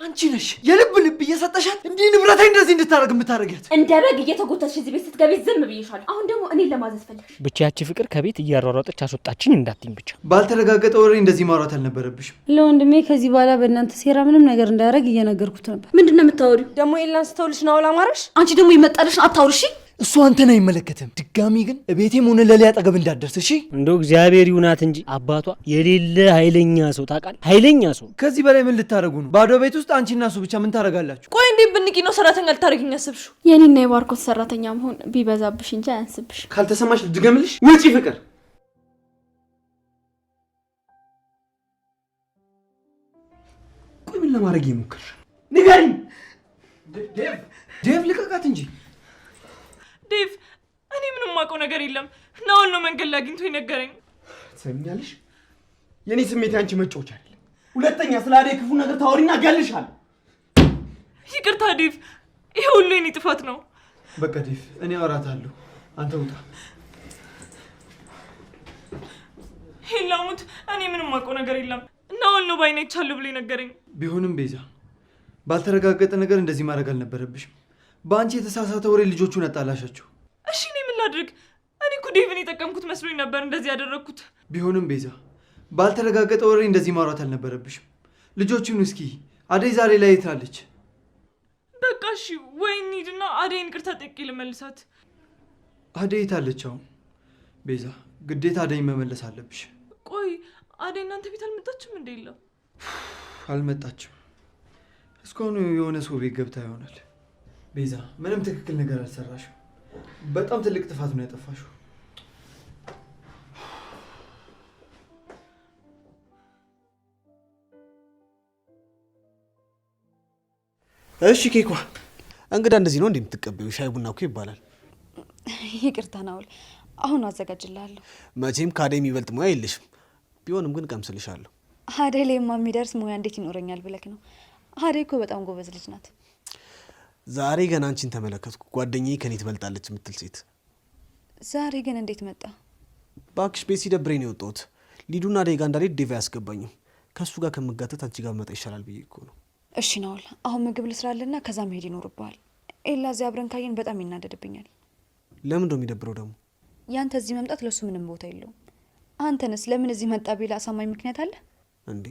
አንቺ ነሽ የልብ ልብ እየሰጠሻት እንዲህ ንብረቴ እንደዚህ እንድታረግ የምታረጋት። እንደ በግ እየተጎተትሽ እዚህ ቤት ስትገቢ ዝም ብዬሻለሁ። አሁን ደግሞ እኔን ለማዘዝ ፈለግሽ። ብቻ ያቺ ፍቅር ከቤት እያሯሯጠች አስወጣችኝ እንዳትኝ ብቻ። ባልተረጋገጠ ወሬ እንደዚህ ማውራት አልነበረብሽም። ለወንድሜ ከዚህ በኋላ በእናንተ ሴራ ምንም ነገር እንዳያረግ እየነገርኩት ነበር። ምንድነው የምታወሪው? ደግሞ ኤላን ስተውልሽ ነው አላማረሽ? አንቺ ደግሞ ይመጣልሽ አታውርሺ። እሱ አንተን አይመለከትም። ድጋሚ ግን እቤቴም ሆነ ለሊያ አጠገብ እንዳትደርስ እሺ። እንደው እግዚአብሔር ይሁናት እንጂ አባቷ የሌለ ኃይለኛ ሰው ታውቃለህ፣ ኃይለኛ ሰው። ከዚህ በላይ ምን ልታረጉ ነው? ባዶ ቤት ውስጥ አንቺና እሱ ብቻ ምን ታረጋላችሁ? ቆይ እንዴ ብንቂ ነው ሰራተኛ ልታረጊኝ ያሰብሽው? የኔና የባርኮት ሰራተኛ መሆን ቢበዛብሽ እንጂ አያንስብሽ። ካልተሰማሽ ልድገምልሽ፣ ውጪ ፍቅር። ቆይ ምን ለማድረግ ይሞክርሽ? ንገሪኝ። ዴቭ ልቀቃት እንጂ ዴቭ፣ እኔ ምንም ማውቀው ነገር የለም። ናኦል ነው መንገድ ላይ አግኝቶ የነገረኝ። ትሰሚኛለሽ? የኔ ስሜት ያንቺ መጫወቻ አይደለም። ሁለተኛ ስለ አደይ ክፉ ነገር ታወሪና እገልሻለሁ። ይቅርታ ዴቭ፣ ይሄ ሁሉ የኔ ጥፋት ነው። በቃ ዴቭ፣ እኔ አወራታለሁ። አንተ ውጣ። ሄላሙት፣ እኔ ምንም ማውቀው ነገር የለም። ናኦል ነው ባይኔ ይቻሉ ብሎ የነገረኝ። ቢሆንም ቤዛ፣ ባልተረጋገጠ ነገር እንደዚህ ማድረግ አልነበረብሽም። በአንቺ የተሳሳተ ወሬ ልጆቹን አጣላሻቸው። እሺ እኔ ምን ላድርግ? እኔ እኮ ዴቭን የጠቀምኩት መስሎኝ ነበር እንደዚህ ያደረግኩት። ቢሆንም ቤዛ፣ ባልተረጋገጠ ወሬ እንደዚህ ማውራት አልነበረብሽም። ልጆቹን እስኪ አደይ ዛሬ ላይ የታለች? በቃ እሺ፣ ወይ እንሂድና አደይን ይቅርታ ጠይቄ ልመልሳት። አደይ የታለች አሁን? ቤዛ፣ ግዴታ አደይን መመለስ አለብሽ። ቆይ አደይ እናንተ ቤት አልመጣችም እንዴ? የለም አልመጣችም። እስካሁን የሆነ ሰው ቤት ገብታ ይሆናል። ቤዛ፣ ምንም ትክክል ነገር አልሰራሽም። በጣም ትልቅ ጥፋት ነው ያጠፋሽው። እሺ ኬኳ፣ እንግዳ እንደዚህ ነው እንደምትቀበዩ? ሻይ ቡና እኮ ይባላል። ይቅርታ ናኦል፣ አሁን አዘጋጅልሃለሁ። መቼም ከአደይ የሚበልጥ ሙያ የለሽም። ቢሆንም ግን ቀምስልሻለሁ። አደይ ላይማ የሚደርስ ሙያ እንዴት ይኖረኛል ብለክ ነው? አደይ እኮ በጣም ጎበዝ ልጅ ናት። ዛሬ ገና አንቺን ተመለከትኩ። ጓደኛዬ ከኔ ትበልጣለች የምትል ሴት። ዛሬ ግን እንዴት መጣ? ባክሽ ቤት ሲደብረኝ ነው የወጣሁት። ሊዱና አደይ ጋር እንዳልሄድ ዴቭ አያስገባኝም። ከእሱ ጋር ከምጋተት አንቺ ጋር መጣ ይሻላል ብዬ እኮ ነው። እሺ ናኦል፣ አሁን ምግብ ልስራልና ከዛ መሄድ ይኖርብሃል። ኤላ እዚህ አብረን ካየን በጣም ይናደድብኛል። ለምን እንደው የሚደብረው ደግሞ? ያንተ እዚህ መምጣት ለሱ ምንም ቦታ የለውም። አንተንስ ለምን እዚህ መጣ ቢል አሳማኝ ምክንያት አለ እንዴ?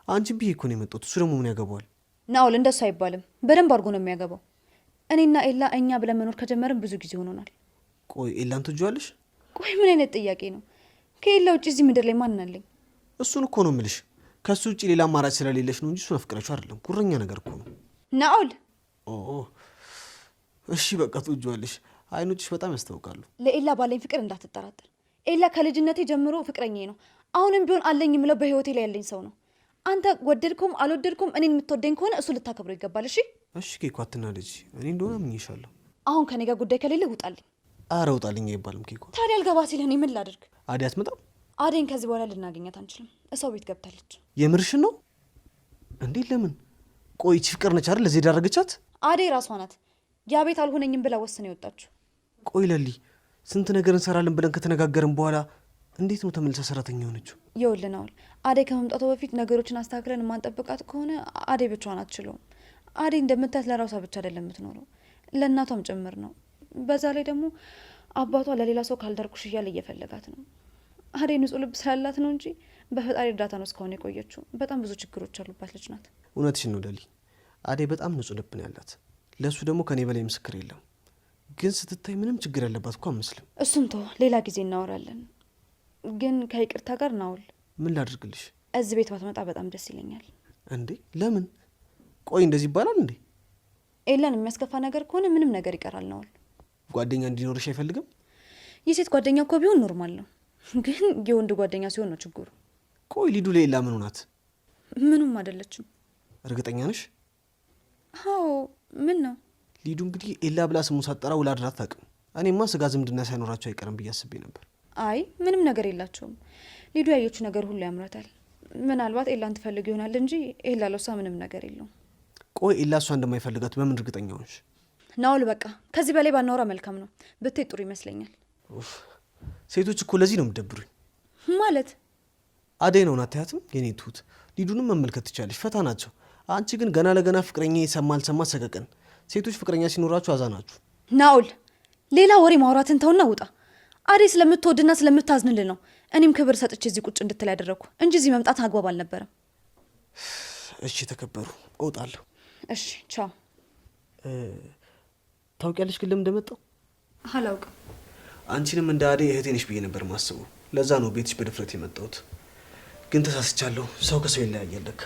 አንቺን ብዬ እኮ ነው የመጣሁት። እሱ ደግሞ ምን ያገባዋል? ናኦል፣ እንደሱ አይባልም። በደንብ አድርጎ ነው የሚያገባው። እኔና ኤላ እኛ ብለን መኖር ከጀመርን ብዙ ጊዜ ሆኖናል። ቆይ ኤላን ትወጂዋለሽ? ቆይ ምን አይነት ጥያቄ ነው? ከኤላ ውጭ እዚህ ምድር ላይ ማን አለኝ? እሱን እኮ ነው የምልሽ። ከሱ ውጭ ሌላ አማራጭ ስለሌለሽ ነው እንጂ እሱን አፍቅረሽው አይደለም። ጉረኛ ነገር እኮ ነው ናኦል። እሺ በቃ ትወጂዋለሽ። አይኖችሽ በጣም ያስታውቃሉ። ለኤላ ባለኝ ፍቅር እንዳትጠራጠር። ኤላ ከልጅነቴ ጀምሮ ፍቅረኛዬ ነው። አሁንም ቢሆን አለኝ የምለው በህይወቴ ላይ ያለኝ ሰው ነው። አንተ ወደድኩም አልወደድኩም እኔን የምትወደኝ ከሆነ እሱ ልታከብረው ይገባል። እሺ እሺ ኬኳ፣ አትናደጂ። እኔ እንደሆነ አምኜሻለሁ። አሁን ከኔ ጋር ጉዳይ ከሌለ ውጣልኝ። ኧረ ውጣልኝ አይባልም ኬኳ። ታዲያ አልገባ ሲል እኔ ምን ላድርግ? አደይ አትመጣም? አደይን ከዚህ በኋላ ልናገኛት አንችልም። እሰው ቤት ገብታለች። የምርሽን ነው እንዴ? ለምን? ቆይ ይህች ፍቅር ነች አይደል ለዚህ ያደረገቻት? አደይ ራሷ ናት ያ ቤት አልሆነኝም ብላ ወስነ የወጣችው። ቆይ ለሊ፣ ስንት ነገር እንሰራለን ብለን ከተነጋገርን በኋላ እንዴት ነው ተመልሳ ሰራተኛ ሆነችው? ይኸውልህ ናኦል፣ አደይ ከመምጣቷ በፊት ነገሮችን አስተካክለን የማንጠብቃት ከሆነ አደይ ብቻዋን አትችለውም። አደይ እንደምታያት ለራሷ ብቻ አይደለም የምትኖረው፣ ለእናቷም ጭምር ነው። በዛ ላይ ደግሞ አባቷ ለሌላ ሰው ካልዳርኩሽ እያለ እየፈለጋት ነው። አደይ ንጹህ ልብ ስላላት ነው እንጂ በፈጣሪ እርዳታ ነው እስካሁን የቆየችው። በጣም ብዙ ችግሮች ያሉባት ልጅ ናት። እውነትሽን ነው ለሊ፣ አደይ በጣም ንጹህ ልብ ነው ያላት። ለእሱ ደግሞ ከኔ በላይ ምስክር የለም። ግን ስትታይ ምንም ችግር ያለባት እኮ አመስልም። እሱም ተው፣ ሌላ ጊዜ እናወራለን። ግን ከይቅርታ ጋር ናኦል፣ ምን ላድርግልሽ? እዚህ ቤት ባትመጣ በጣም ደስ ይለኛል። እንዴ ለምን? ቆይ እንደዚህ ይባላል እንዴ? ኤላን የሚያስከፋ ነገር ከሆነ ምንም ነገር ይቀራል ናኦል። ጓደኛ እንዲኖርሽ አይፈልግም? የሴት ጓደኛ እኮ ቢሆን ኖርማል ነው፣ ግን የወንድ ጓደኛ ሲሆን ነው ችግሩ። ቆይ ሊዱ ለኤላ ምን ሆናት? ምንም አይደለችም። እርግጠኛ ነሽ? አዎ። ምን ነው? ሊዱ እንግዲህ ኤላ ብላ ስሙ ሳጠራ ውላ አድራ አታውቅም። እኔማ ስጋ ዝምድና ሳይኖራቸው አይቀርም ብዬ አስቤ ነበር። አይ ምንም ነገር የላቸውም። ሊዱ ያየችው ነገር ሁሉ ያምራታል። ምናልባት ኤላን ትፈልግ ይሆናል እንጂ ኤላ ለሷ ምንም ነገር የለውም። ቆይ ኤላ እሷ እንደማይፈልጋት በምን እርግጠኛ ሆንሽ? ናኦል፣ በቃ ከዚህ በላይ ባናወራ መልካም ነው። ብትሄድ ጥሩ ይመስለኛል። ሴቶች እኮ ለዚህ ነው የምትደብሩኝ። ማለት አደይ ነው አታያትም? የኔ ትሁት ሊዱንም መመልከት ትቻለሽ። ፈታ ናቸው። አንቺ ግን ገና ለገና ፍቅረኛ የሰማ አልሰማ ሰቀቀን። ሴቶች ፍቅረኛ ሲኖራችሁ አዛናችሁ። ናውል ሌላ ወሬ ማውራትን ተውና ውጣ። አደይ ስለምትወድና ስለምታዝንልን ነው እኔም ክብር ሰጥቼ እዚህ ቁጭ እንድትል ያደረኩ እንጂ እዚህ መምጣት አግባብ አልነበረም። እሺ ተከበሩ፣ እወጣለሁ። እሺ ቻው። ታውቂያለሽ ግን ለምን እንደመጣው? አላውቅም። አንቺንም እንደ አደይ እህቴ ነሽ ብዬ ነበር ማስበው። ለዛ ነው ቤትሽ በድፍረት የመጣሁት። ግን ተሳስቻለሁ። ሰው ከሰው ይለያያል ለካ።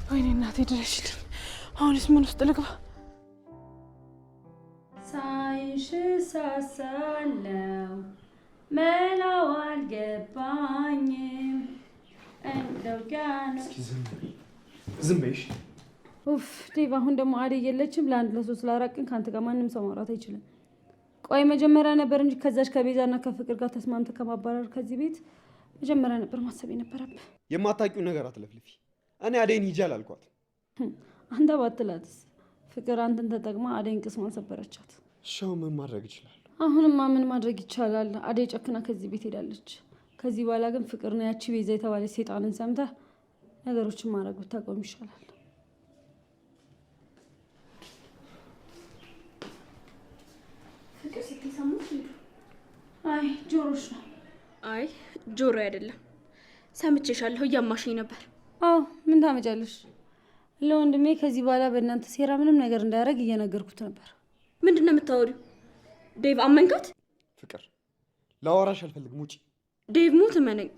ወይኔ እናቴ ድረሽልኝ። አሁንስ ምን ውስጥ ልግባ? ሳይሽ ሳሳለው መላው አልገባኝም። እንደው ጋር ዝም በይሽ። ኡፍ ዴቭ፣ አሁን ደግሞ አደይ የለችም። ለአንድ ለሶስት ለአራት ቀን ከአንተ ጋር ማንም ሰው ማውራት አይችልም። ቆይ መጀመሪያ ነበር እንጂ ከዛች ከቤዛና ከፍቅር ጋር ተስማምተህ ከማባረር ከዚህ ቤት መጀመሪያ ነበር ማሰብ የነበረብህ። የማታውቂው ነገር አትለፍልፊ። እኔ አደይን ሂጂ አላልኳት። አንተ ባትላትስ? ፍቅር አንተን ተጠቅማ አደይን ቅስሟን ሰበረቻት። ሻው ምን ማድረግ ይችላል? አሁንማ ምን ማድረግ ይቻላል? አደይ ጨክና ከዚህ ቤት ሄዳለች። ከዚህ በኋላ ግን ፍቅርና ያቺ ቤዛ የተባለች ሴጣንን ሰምተህ ነገሮችን ማድረግ ብታቆም ይሻላል። ፍቅር ስትሰሙት አይ ጆሮሽ ነው። አይ ጆሮ አይደለም፣ ሰምቼሻለሁ። እያማሽኝ ነበር። አዎ ምን ታመጫለሽ? ለወንድሜ ከዚህ በኋላ በእናንተ ሴራ ምንም ነገር እንዳያደርግ እየነገርኩት ነበር። ምንድን ነው የምታወሪው? ዴቭ አመንካት? ፍቅር ላወራሽ አልፈልግም፣ ውጪ። ዴቭ ሙት እመነኝ፣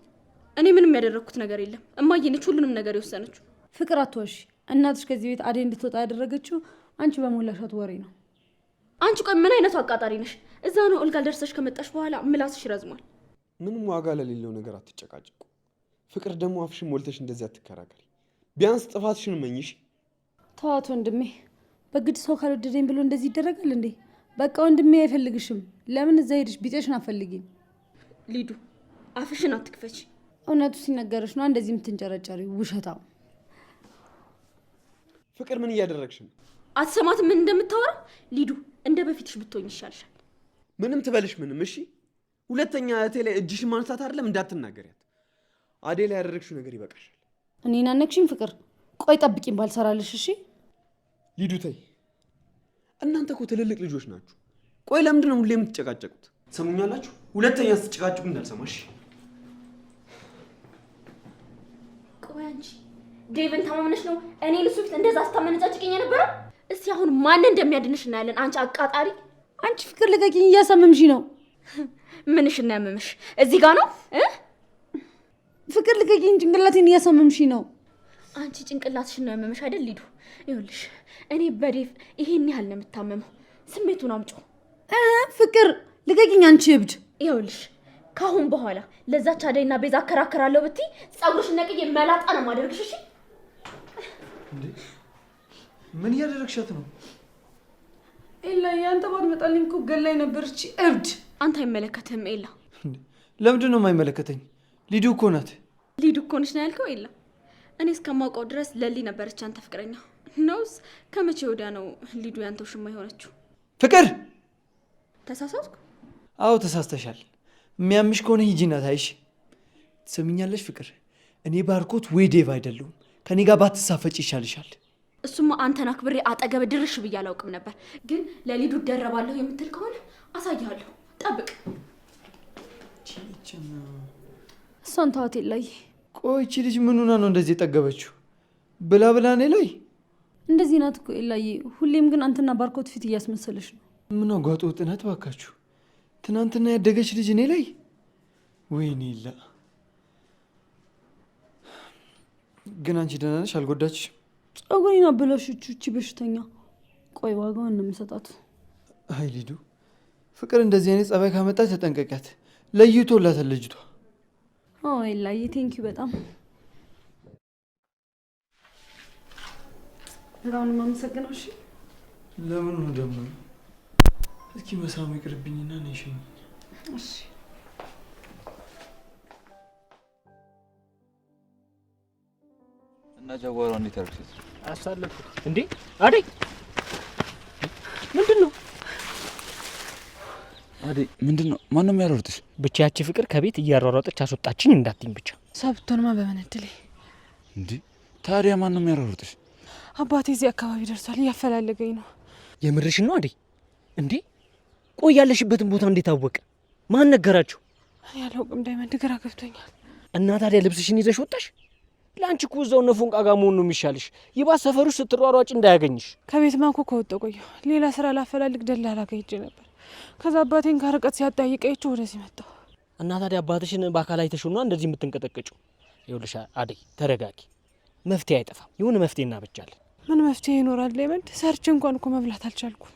እኔ ምንም ያደረግኩት ነገር የለም። እማዬ ነች ሁሉንም ነገር የወሰነችው። ፍቅር አትዋሺ። እናትሽ ከዚህ ቤት አደይ እንድትወጣ ያደረገችው አንቺ በሞላሻት ወሬ ነው። አንቺ ቆይ ምን አይነቱ አቃጣሪ ነሽ? እዛ ነው እልጋ ደርሰሽ ከመጣሽ በኋላ ምላስሽ ይረዝማል። ምንም ዋጋ ለሌለው ነገር አትጨቃጨቁ። ፍቅር ደግሞ አፍሽን ሞልተሽ እንደዚህ አትከራከሪ። ቢያንስ ጥፋትሽን መኝሽ። ተዋት ወንድሜ። በግድ ሰው ካልወደደኝ ብሎ እንደዚህ ይደረጋል እንዴ? በቃ ወንድሜ አይፈልግሽም። ለምን እዛ ሄድሽ ቢጤሽን አትፈልጊም? ሊዱ አፍሽን አትክፈች። እውነቱ ሲነገርሽ ነው እንደዚህ የምትንጨረጨሪው ውሸታው። ፍቅር ምን እያደረግሽ ነው? አትሰማትም ምን እንደምታወራ? ሊዱ እንደ በፊትሽ ብትሆኝ ይሻልሻል። ምንም ትበልሽ ምንም። እሺ ሁለተኛ እህቴ ላይ እጅሽን ማንሳት አይደለም እንዳትናገሪያት። አደይ ላይ ያደረግሽው ነገር ይበቃሻል። እኔን አነቅሽኝ ፍቅር። ቆይ ጠብቂኝ ባልሰራልሽ። እሺ ሊዱ ተይ። እናንተ እኮ ትልልቅ ልጆች ናችሁ። ቆይ ለምንድን ነው ሁሌ የምትጨቃጨቁት? ሰሙኛላችሁ? ሁለተኛ ስትጨቃጨቁ እንዳልሰማሽ። ቆይ አንቺ ዴቭን ታማምነሽ ነው እኔ ልሱ ፊት እንደዛ ስታመነጫጭቅኝ የነበረው? እስቲ አሁን ማን እንደሚያድንሽ እናያለን። አንቺ አቃጣሪ። አንቺ ፍቅር ልቀቂኝ፣ እያሳመምሽ ነው። ምንሽ እና ያመመሽ እዚህ ጋር ነው? ፍቅር ልቀቂኝ፣ ጭንቅላቴን እያሳመምሽ ነው። አንቺ ጭንቅላትሽ ነው ያመመሽ አይደል ሊዱ? ይኸውልሽ እኔ በዴቭ ይሄን ያህል ነው የምታመመው። ስሜቱን አምጪ። ፍቅር ልቀቂኝ አንቺ እብድ። ይኸውልሽ ካሁን በኋላ ለዛች አደይና ቤዛ አከራከራለሁ ብትይ ጸጉርሽን ነቅዬ መላጣ ነው ማደርግሽ። እሺ እንዴ ምን እያደረግሻት ነው? ኤላ ያንተ ባትመጣልኝ እኮ ገላይ ነበር እቺ እብድ። አንተ አይመለከትህም ኤላ። ለምንድን ነው የማይመለከተኝ? ሊዱ እኮ ናት። ሊዱ እኮ ነች ነው ያልከው ኤላ? እኔ እስከማውቀው ድረስ ለሊ ነበረች አንተ ፍቅረኛ ነውስ? ከመቼ ወዲያ ነው ሊዱ ያንተው ሽማ የሆነችው? ፍቅር ተሳሳትኩ? አዎ ተሳስተሻል። የሚያምሽ ከሆነ ሂጂና ታይሽ። ትሰሚኛለሽ ፍቅር፣ እኔ ባርኮት ወይ ዴቭ አይደለሁም። ከኔ ጋር ባትሳፈጭ ይሻልሻል። እሱማ አንተን አክብሬ አጠገብ ድርሽ ብዬ አላውቅም ነበር። ግን ለሊዱ ደረባለሁ የምትል ከሆነ አሳያለሁ። ጠብቅ። እሷን ተዋት ላይ። ቆይ እቺ ልጅ ምን ሆና ነው እንደዚህ የጠገበችው? ብላ ብላ እኔ ላይ እንደዚህ ናት እኮ ኤላዬ። ሁሌም ግን አንተና ባርኮት ፊት እያስመሰለሽ ነው። ምን አጓጦ ጥናት ባካችሁ። ትናንትና ያደገች ልጅ እኔ ላይ። ወይኔ ላ ግን አንቺ ደህና ነሽ? አልጎዳችሽ? ጸጉሬን አበላሸችው እቺ በሽተኛ። ቆይ ዋጋውን ነው የምሰጣት። አይ ሊዱ፣ ፍቅር እንደዚህ አይነት ጸባይ ካመጣች ተጠንቀቂያት። ለይቶላታል ልጅቷ። ኤላዬ ቴንኪው በጣም በጣም የማመሰግነው። እሺ ለምን ነው ደግሞ? እስኪ መሳሙ ይቅርብኝና ነሽ። እሺ እና ጀዋሯ እንዴት አርክስ አሳለፍኩት እንዴ? አደይ ምንድን ነው? አደይ ምንድን ነው? ማን ነው የሚያሯሩጥሽ? ብቻ ያቺ ፍቅር ከቤት እያሯሯጠች አስወጣችኝ እንዳትኝ ብቻ። ሰብቶንማ በመነድሌ እንዴ ታዲያ ማን ነው የሚያሯሩጥሽ? አባቴ እዚህ አካባቢ ደርሷል፣ እያፈላለገኝ ነው። የምርሽን ነው አደይ? እንዴ ቆይ ያለሽበትን ቦታ እንዴት አወቀ? ማን ነገራችሁ? እኔ አላውቅም ዳይመንድ፣ ግራ ገብቶኛል። እና ታዲያ ልብስሽን ይዘሽ ወጣሽ? ለአንቺ እኮ እዛው ነፎንቃ ጋር መሆን ነው የሚሻልሽ። ይባስ ሰፈር ውስጥ ስትሯሯጭ እንዳያገኝሽ። ከቤት ማንኮ ከወጣሁ ቆየሁ። ሌላ ስራ ላፈላልግ ደላላ ጋር ሄጄ ነበር። ከዛ አባቴን ከርቀት ሲያጠያይቀችው ወደዚህ መጣሁ። እና ታዲያ አባትሽን በአካል አይተሽው ነው እንደዚህ የምትንቀጠቀጭው? ይኸውልሽ አደይ ተረጋጊ። መፍትሄ አይጠፋም። የሆነ መፍትሄ እናበጃለን። ምን መፍትሄ ይኖራል ዳይመንድ? ሰርች እንኳን እኮ መብላት አልቻልኩም።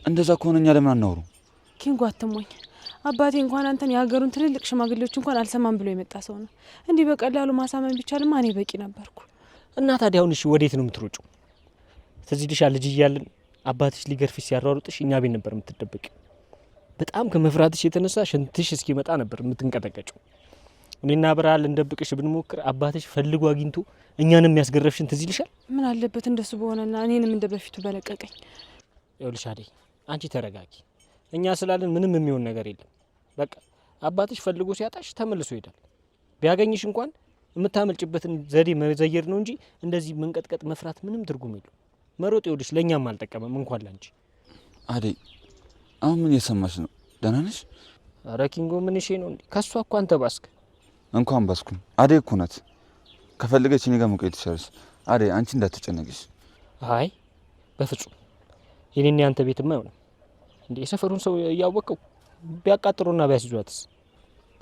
እንደዛ ከሆነ እኛ ለምን አናወሩ? ኪንጎ አትሞኝ። አባቴ እንኳን አንተን የሀገሩን ትልልቅ ሽማግሌዎች እንኳን አልሰማም ብሎ የመጣ ሰው ነው። እንዲህ በቀላሉ ማሳመን ቢቻልማ እኔ በቂ ነበርኩ። እና ታዲያ አሁን እሺ ወዴት ነው የምትሮጩ? ትዝ ይልሻል ልጅ እያለን አባትሽ ሊገርፍሽ ሲያሯሩጥሽ እኛ ቤት ነበር የምትደበቂ። በጣም ከመፍራትሽ የተነሳ ሽንትሽ እስኪመጣ ነበር የምትንቀጠቀጭው። እኔና ብርሃን ልንደብቅሽ ብንሞክር አባትሽ ፈልጎ አግኝቶ እኛንም ያስገረፍሽን ትዝ ይልሻል? ምን አለበት እንደሱ በሆነና እኔንም እንደ በፊቱ በለቀቀኝ። ይኸውልሽ አደይ አንቺ ተረጋጊ። እኛ ስላለን ምንም የሚሆን ነገር የለም። በቃ አባትሽ ፈልጎ ሲያጣሽ ተመልሶ ይሄዳል። ቢያገኝሽ እንኳን የምታመልጭበትን ዘዴ መዘየር ነው እንጂ እንደዚህ መንቀጥቀጥ መፍራት ምንም ትርጉም የለው። መሮጥ ይኸውልሽ ለእኛም አልጠቀመም እንኳን ላንቺ። አደይ አሁን ምን እየሰማሽ ነው? ደህና ነሽ? ኧረ ኪንጎ ምን እሺ ነው እንዴ? ከሷ እኮ አንተ ባስክ። እንኳን ባስኩኝ። አደይ እኮ ናት። ከፈለገች እኔ ጋር መቆየት ትችላለች። አደይ አንቺ እንዳትጨነቂሽ። አይ በፍጹም የኔና ያንተ ቤትማ አይሆንም እንዴ። የሰፈሩን ሰው እያወቀው ቢያቃጥሩና ቢያስይዟትስ?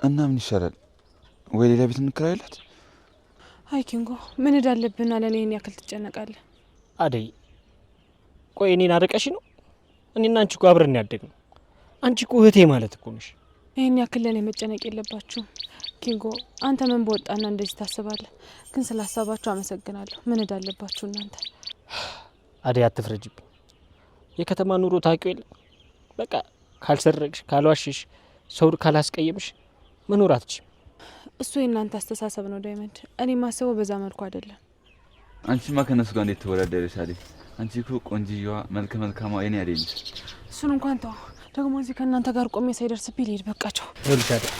እና ምን ይሻላል? ወይ ሌላ ቤት እንከራይላት? አይ ኪንጎ ምን እዳለብህና ለእኔ ይህን ያክል ትጨነቃለህ? አደይ ቆይ እኔን አርቀሽ ነው? እኔና አንቺ እኮ አብረን ያደግነው። አንቺ እኮ እህቴ ማለት እኮ ነሽ። ይህን ያክል ለእኔ መጨነቅ የለባችሁም ኪንጎ። አንተ ምን በወጣና እንደዚህ ታስባለህ? ግን ስላሰባችሁ አመሰግናለሁ። ምን እዳለባችሁ እናንተ? አደይ አትፍረጅብኝ። የከተማ ኑሮ ታውቂው የለ። በቃ ካልሰረቅሽ፣ ካልዋሽሽ፣ ሰው ካላስቀየምሽ መኖር አትችይም። እሱ የእናንተ አስተሳሰብ ነው ዳይመንድ። እኔ ማስበው በዛ መልኩ አይደለም። አንቺማ ከነሱ ጋር እንዴት ትወዳደሪሽ አደይ? አንቺ እኮ ቆንጅዬዋ መልከ መልካሟ የኔ አደይ ነሽ። እሱን እንኳን ተው። ደግሞ እዚህ ከእናንተ ጋር ቆሜ ሳይደርስብኝ ልሄድ። በቃቸው። ይኸውልሽ አደይ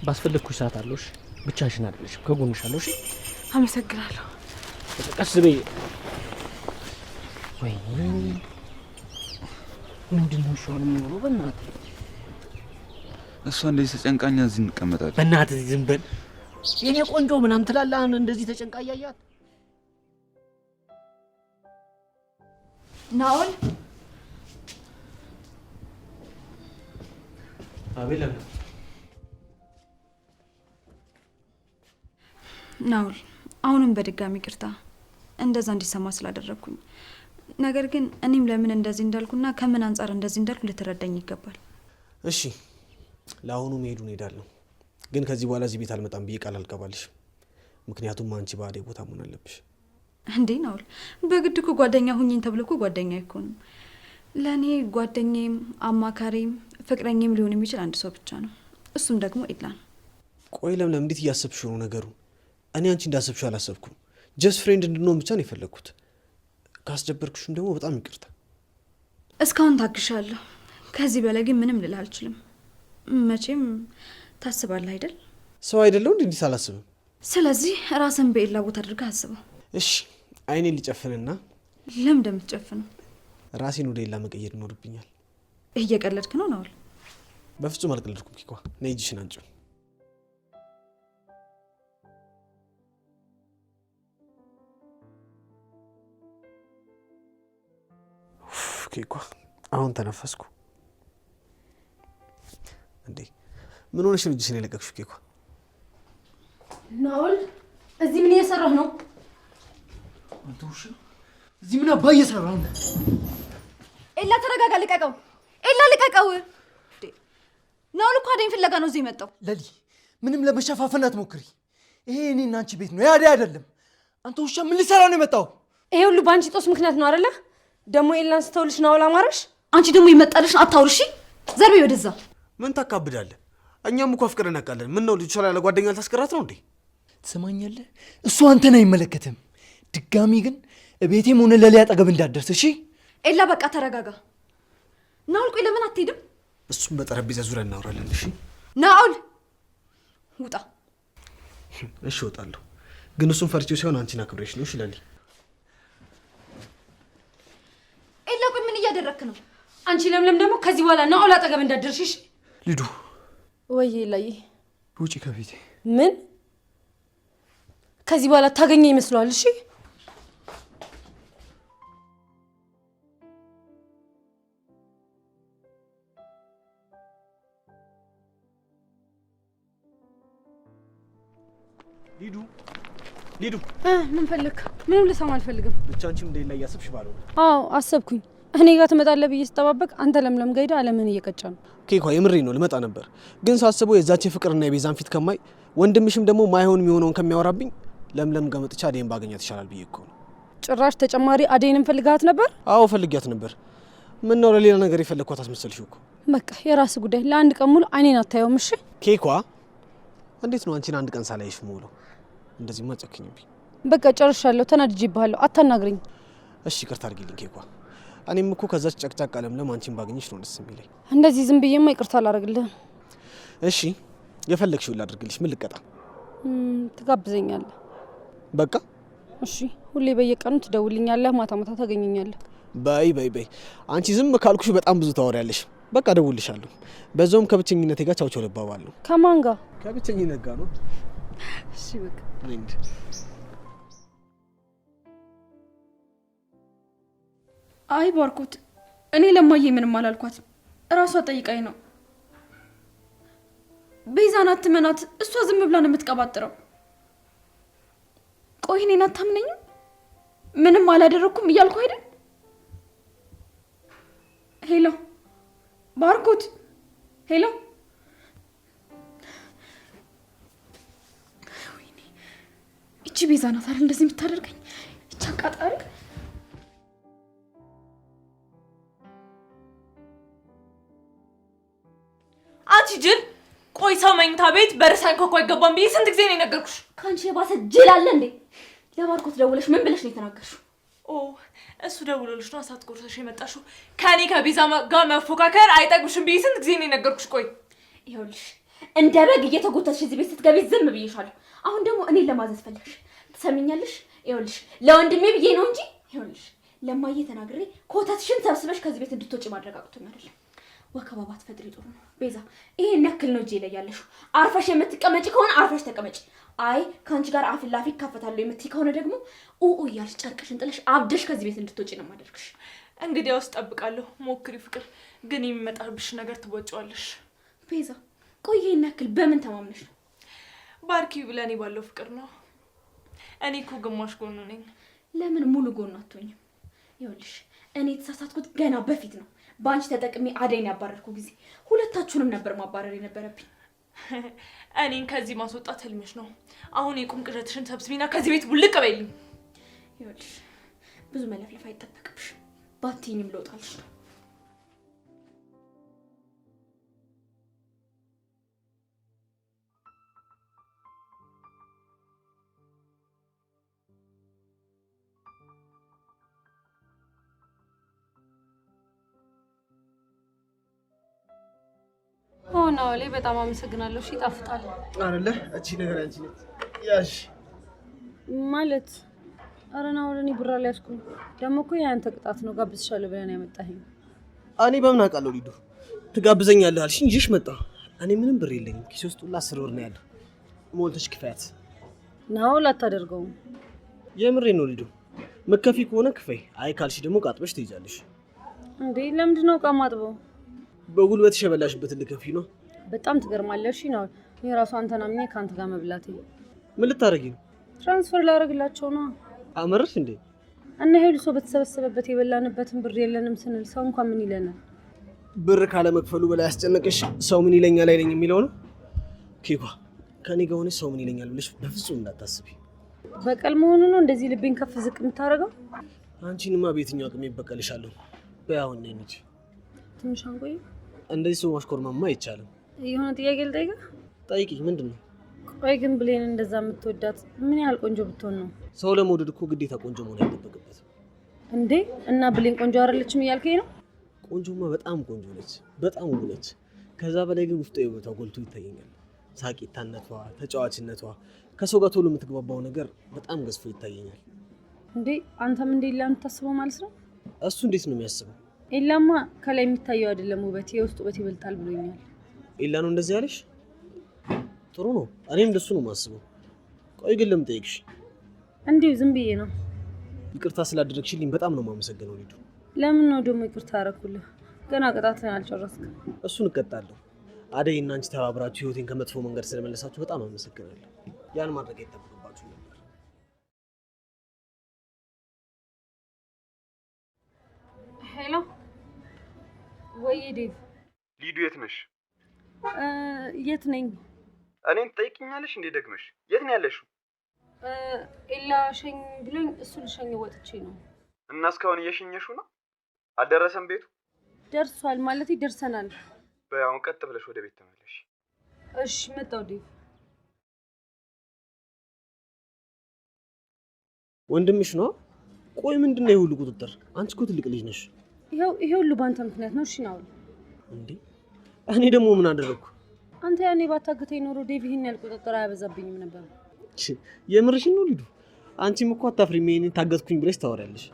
ባስፈለግኩሽ ሰዓት አለሽ። ብቻሽን አይደለሽም፣ ከጎንሽ አለሁ። እሺ አመሰግናለሁ። ቀስ በይ። ወይ ምንድን ነው ሻውን የሚሆነው? በእናትህ እሷ እንደዚህ ተጨንቃኛ እዚህ እንቀመጣለን። በእናትህ ዝም በል የኔ ቆንጆ ምናምን ትላለህ። አሁን እንደዚህ ተጨንቃ እያያት ናኦል። አቤል ናኦል፣ አሁንም በድጋሚ ይቅርታ እንደዛ እንዲሰማ ስላደረግኩኝ። ነገር ግን እኔም ለምን እንደዚህ እንዳልኩና ከምን አንጻር እንደዚህ እንዳልኩ ልትረዳኝ ይገባል። እሺ ለአሁኑ መሄዱን ሄዳለሁ፣ ግን ከዚህ በኋላ እዚህ ቤት አልመጣም ብዬ ቃል አልገባልሽ። ምክንያቱም አንቺ በአደይ ቦታ መሆን አለብሽ። እንዴ ናኦል፣ በግድ እኮ ጓደኛ ሁኝኝ ተብሎ እኮ ጓደኛ አይኮንም። ለእኔ ጓደኛዬም አማካሪም ፍቅረኛም ሊሆን የሚችል አንድ ሰው ብቻ ነው፣ እሱም ደግሞ ኤድላን። ቆይ ለምለም እንዴት እያሰብሽው ነው ነገሩ? እኔ አንቺ እንዳሰብሽው አላሰብኩም። ጀስት ፍሬንድ እንድንሆን ብቻ ነው የፈለግኩት። ካስጀበርኩሽም ደግሞ በጣም ይቅርታ። እስካሁን ታግሻለሁ። ከዚህ በላይ ግን ምንም ልል አልችልም። መቼም ታስባለህ አይደል? ሰው አይደለው እንዴት አላስብም። ስለዚህ ራስን በኤላ ቦታ አድርገህ አስበው። እሺ አይኔን ሊጨፍንና ለምን እንደምትጨፍነው? ራሴን ወደ ኤላ መቀየር ይኖርብኛል። እየቀለድክ ነው ናኦል? በፍጹም አልቀለድኩም። ኪኳ ነይ እጅሽን አንቺ። ኪኳ አሁን ተነፈስኩ። እንዴ ምን ሆነሽ ነው እጅሽን የለቀቅሽው? ኪኳ ናኦል እዚህ ምን እየሰራህ ነው? አንተ ውሻ እዚህ ምን አባ እየሰራህ ነው? ኤላ ተረጋጋ። ልቀቀው ኤላ ልቀቀው። ናኦል እኮ አደይን ፍለጋ ነው እዚህ የመጣው። ለሊ ምንም ለመሸፋፈን አትሞክሪ። ይሄ እኔና አንቺ ቤት ነው፣ የአደይ አይደለም። አንተ ውሻ ምን ልሰራ ነው የመጣው? ይሄ ሁሉ በአንቺ ጦስ ምክንያት ነው አይደለ? ደግሞ ኤላን ስተውልሽ ናኦል አማረሽ። አንቺ ደግሞ ይመጣልሽን አታውርሺ። ዘርቤ ወደዛ። ምን ታካብዳለህ? እኛም እኮ አፍቅረን እናውቃለን። ምን ነው ልጅ ላይ ለጓደኛ ልታስቀራት ነው እንዴ? ትሰማኛለህ? እሱ አንተን አይመለከትም። ድጋሚ ግን ቤቴም ሆነ ለሊ አጠገብ እንዳትደርስ እሺ? ኤላ በቃ ተረጋጋ። ናኦል ቆይ ለምን አትሄድም? እሱም በጠረጴዛ ዙሪያ እናወራለን። እሺ ናኦል ውጣ። እሺ እወጣለሁ፣ ግን እሱን ፈርቼው ሳይሆን አንቺን አክብሬሽ ነው። እሺ ለሊ። ኤላ ቆይ ምን እያደረክ ነው? አንቺ ለምለም ደግሞ ከዚህ በኋላ ናኦል አጠገብ እንዳትደርሺሽ። ሊዱ ወይ ኤላዬ ውጪ ከቤቴ። ምን ከዚህ በኋላ ታገኘ ይመስለዋል? እሺ ሊዱ ሊዱ፣ ምን ፈልግ? ምንም ልሰማ አልፈልግም። ብቻ አንቺም እንደሌላ እያሰብሽ ባልሆነ። አዎ አሰብኩኝ። እኔ ጋር ትመጣለህ ብዬ ስጠባበቅ አንተ ለምለም ጋር ሄደህ አለምን እየቀጫ ነው። ኬኳ የምሬ ነው፣ ልመጣ ነበር። ግን ሳስበው የዛችን ፍቅርና የቤዛን ፊት ከማይ ወንድምሽም ደግሞ ማይሆን የሚሆነውን ከሚያወራብኝ ለምለም ጋር መጥቻ አደይን ባገኛት ይሻላል ብዬ እኮ ነው። ጭራሽ ተጨማሪ አደይንም ፈልጋት ነበር? አዎ ፈልጊያት ነበር። ምን ነው ለሌላ ነገር የፈለግኳት አስመሰልሽ እኮ። በቃ የራስ ጉዳይ። ለአንድ ቀን ሙሉ አይኔን አታየውም? እሺ ኬኳ፣ እንዴት ነው አንቺን አንድ ቀን ሳላይሽ ሙሉ? እንደዚህ ማጨክኝብኝ። በቃ ጨርሻለሁ። ተናድጄብሃለሁ። አታናግረኝ። እሺ ይቅርታ አድርጊልኝ ኬኳ። እኔም እኮ ከዛች ጨቅጫቃ ለምለም አንቺን ባገኘሽ ነው ደስ የሚለኝ። እንደዚህ ዝም ብዬማ ይቅርታ አላደርግልህም። እሺ የፈለግሽውን ላድርግልሽ። ምን ልቀጣ? ትጋብዘኛለህ? በቃ እሺ። ሁሌ በየቀኑ ትደውልኛለህ፣ ማታ ማታ ታገኘኛለህ። በይ በይ በይ። አንቺ ዝም ካልኩሽ በጣም ብዙ ታወሪያለሽ። በቃ እደውልልሻለሁ። በዛውም ከብቸኝነቴ ጋር ቻው ቻው ልባባለሁ። ከማን ጋር? ከብቸኝነት ጋር ነው። እሺ በቃ አይ ባርኮት፣ እኔ ለማዬ ምንም አላልኳት። እራሷ ጠይቃኝ ነው። ቤዛን አትመናት፣ እሷ ዝም ብላ ነው የምትቀባጥረው። ቆይ እኔን አታምነኝም? ምንም አላደረኩም እያልኩ አይደል? ሄሎ ባርኮት፣ ሄሎ። ወይኔ እቺ ቤዛ ናት አይደል እንደዚህ የምታደርገኝ? እቺ አቃጣሪ። አንቺ ጅል! ቆይ ሰው መኝታ ቤት በርሳን ኮኮ አይገባም ብዬ ስንት ጊዜ ነው የነገርኩሽ? ካንቺ የባሰ ጅል አለ እንዴ? ለባርኮት ደውለሽ ምን ብለሽ ነው የተናገርሽው? ኦ እሱ ደውሎልሽ ነው አሳት ቆርሰሽ የመጣሽው? ከኔ ከቤዛ ጋር መፎካከር አይጠቅምሽም ብዬ ስንት ጊዜ ነው የነገርኩሽ? ቆይ ይኸውልሽ እንደ በግ እየተጎተትሽ እዚህ ቤት ስትገቢ ዝም ብዬሻለሁ። አሁን ደግሞ እኔን ለማዘዝ ፈለግሽ። ትሰሚኛለሽ? ይኸውልሽ ለወንድሜ ብዬ ነው እንጂ ይኸውልሽ ለማዬ ተናግሬ ኮተትሽን ሰብስበሽ ከዚህ ቤት እንድትወጪ ማድረግ አቅቶኝ አይደለም። ወከባባት ፈጥሪ ጥሩ ነው። ቤዛ ይሄን ያክል ነው እጄ ላይ ያለሽው። አርፈሽ የምትቀመጪ ከሆነ አርፈሽ ተቀመጪ። አይ ከአንቺ ጋር አፍ ላፊ ይካፈታለሁ የምትይ ከሆነ ደግሞ ኡኡ እያልሽ ጨርቅሽን ጥለሽ አብደሽ ከዚህ ቤት እንድትወጪ ነው ማደርግሽ። እንግዲያውስ እጠብቃለሁ። ሞክሪ ፍቅር፣ ግን የሚመጣብሽ ነገር ትወጪዋለሽ። ቤዛ ቆይ ይሄን ያክል በምን ተማምነሽ ነው? ባርኪ ብለኔ ባለው ፍቅር ነው። እኔ እኮ ግማሽ ጎኑ ነኝ። ለምን ሙሉ ጎኑ አትሆኝም? ይኸውልሽ እኔ የተሳሳትኩት ገና በፊት ነው። በአንቺ ተጠቅሜ አደይን ያባረርኩ ጊዜ ሁለታችሁንም ነበር ማባረር የነበረብኝ። እኔን ከዚህ ማስወጣት ህልምሽ ነው። አሁን የቁም ቅዠትሽን ሰብስቢና ከዚህ ቤት ቡልቅ በይልኝ። ይኸውልሽ ብዙ መለፍለፍ አይጠበቅብሽ። ባትይኝም ልወጣልሽ ነው። ናኦል በጣም አመሰግናለሁ። እሺ ይጣፍጣል አይደለ? እቺ ነገር አንቺ ነች ያሽ ማለት። ኧረ ናኦል እኔ ብር አልያዝኩም። ደግሞ እኮ ያንተ ቅጣት ነው። ጋብዝሻለሁ ብለህ ነው ያመጣኸኝ። እኔ በምን አውቃለሁ? ሊዱ ትጋብዘኛለህ አልሽ እንጂ እሺ መጣ። እኔ ምንም ብር የለኝም። ኪሴ ውስጥ ሁላ 10 ብር ነው ያለው። ሞልተሽ ክፈያት። ናኦል አታደርገውም። የምሬ ነው ሊዱ። መከፊ ከሆነ ክፈይ። አይ ካልሽ ደግሞ ቃጥበሽ ትይዛለሽ። እንዴ ለምንድን ነው ዕቃ ማጥበው? በጉልበትሽ የበላሽበትን ልከፊ ነው። በጣም ትገርማለህ። እሺ ናኦል እኔ ራሱ አንተን አምኜ ከአንተ ጋር መብላቴ። ምን ልታረጊ ነው? ትራንስፈር ላደርግላቸው ነው። አመረሽ እንዴ? እና ይሄ ሰው በተሰበሰበበት የበላንበትን ብር የለንም ስንል ሰው እንኳን ምን ይለናል? ብር ካለ መክፈሉ በላይ ያስጨነቀሽ ሰው ምን ይለኛል አይለኝ የሚለው ነው። ኬኳ ከኔ ጋር ሆነሽ ሰው ምን ይለኛል ብለሽ በፍጹም እንዳታስቢ። በቀል መሆኑ ነው እንደዚህ ልቤን ከፍ ዝቅ የምታደርገው? አንቺንማ በየትኛው አቅሜ እበቀልሻለሁ። በያውን ነኝ እንጂ ትንሽ አንቆይ። እንደዚህ ሰው ማሽኮርማማ አይቻልም። የሆነ ጥያቄ ልጠይቅህ? ጠይቂ። ምንድን ነው? ቆይ ግን ብሌን እንደዛ የምትወዳት ምን ያህል ቆንጆ ብትሆን ነው? ሰው ለመውደድ እኮ ግዴታ ቆንጆ መሆን አይጠበቅበትም እንዴ። እና ብሌን ቆንጆ አይደለችም እያልከኝ ነው? ቆንጆማ በጣም ቆንጆ ነች፣ በጣም ውብ ነች። ከዛ በላይ ግን ውስጧ የውበቷ ጎልቶ ይታየኛል። ሳቂታነቷ፣ ተጫዋችነቷ፣ ከሰው ጋር ቶሎ የምትግባባው ነገር በጣም ገዝፎ ይታየኛል። እንዴ አንተም እንደ ኤላ የምታስበው ማለት ነው? እሱ እንዴት ነው የሚያስበው? ኤላማ ከላይ የሚታየው አይደለም ውበት፣ የውስጥ ውበት ይበልጣል ብሎኛል። ኤላ ነው እንደዚህ ያለሽ? ጥሩ ነው። እኔም እንደሱ ነው የማስበው። ቆይ ግን ለምን ጠይቅሽ? እንዲሁ ዝም ብዬ ነው። ይቅርታ ስላደረግሽልኝ በጣም ነው የማመሰግነው ሊዱ። ለምን ነው ደግሞ ይቅርታ አደረኩልህ? ገና ቅጣትን አልጨረስክም። እሱን እቀጣለሁ። አደይ እና አንቺ ተባብራችሁ ህይወቴን ከመጥፎ መንገድ ስለመለሳችሁ በጣም አመሰግናለሁ። ያን ማድረግ አይጠበቅባችሁ ነበር። ሄሎ፣ ወይ ዴቭ። ሊዱ የት ነሽ? የት ነኝ? እኔን ትጠይቅኛለሽ እንዴ ደግመሽ? የት ነው ያለሽው? ኤላ ሸኝ ብሎኝ እሱ ልሸኝ ወጥቼ ነው። እና እስካሁን እየሸኘሽው ነው? አልደረሰም ቤቱ? ደርሷል ማለት ይደርሰናል። በያውን ቀጥ ብለሽ ወደ ቤት ተመለሽ። እሺ መጣሁ ዴቭ። ወንድምሽ ነው? ቆይ ምንድነው ይሁሉ ቁጥጥር? አንቺ እኮ ትልቅ ልጅ ነሽ። ይሄ ሁሉ ባንተ ምክንያት ነው። እሺ ነው እንዴ? እኔ ደግሞ ምን አደረኩ? አንተ ያኔ ባታገተኝ ኖሮ ዴቭ ይሄን ያህል ቁጥጥር አያበዛብኝም ነበር። የምርሽን ነው ሊዱ? አንቺም እኮ አታፍሪም ይሄን ታገትኩኝ ብለሽ ታወሪያለሽ።